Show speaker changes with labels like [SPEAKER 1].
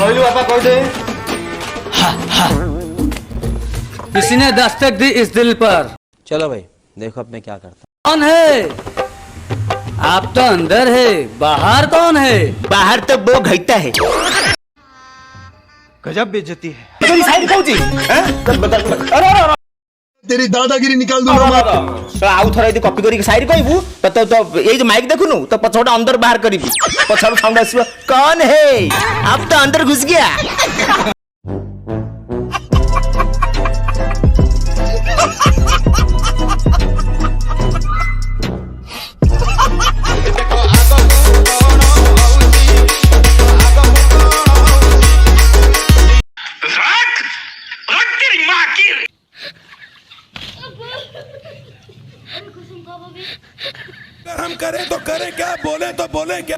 [SPEAKER 1] कहलू बापा कह दे।
[SPEAKER 2] किसी ने दस्तक दी इस दिल पर।
[SPEAKER 3] चलो भाई देखो अब मैं क्या करता।
[SPEAKER 2] कौन है? आप तो अंदर है, बाहर कौन है?
[SPEAKER 3] बाहर तो वो घैता है।
[SPEAKER 1] गजब बेइज्जती है।
[SPEAKER 3] तेरी साइड कहू जी
[SPEAKER 4] तेरी दादागिरी निकाल दूंगा मैं।
[SPEAKER 3] तो आउ थोड़ा यदि कॉपी करी साइड कहबू तो ये जो माइक देखुनु तो पछोटा अंदर बाहर करीबी पछाड़ू साउंड आसीबो कौन है अब तो अंदर घुस गया।
[SPEAKER 5] हम करें तो करें क्या, बोले तो बोले क्या।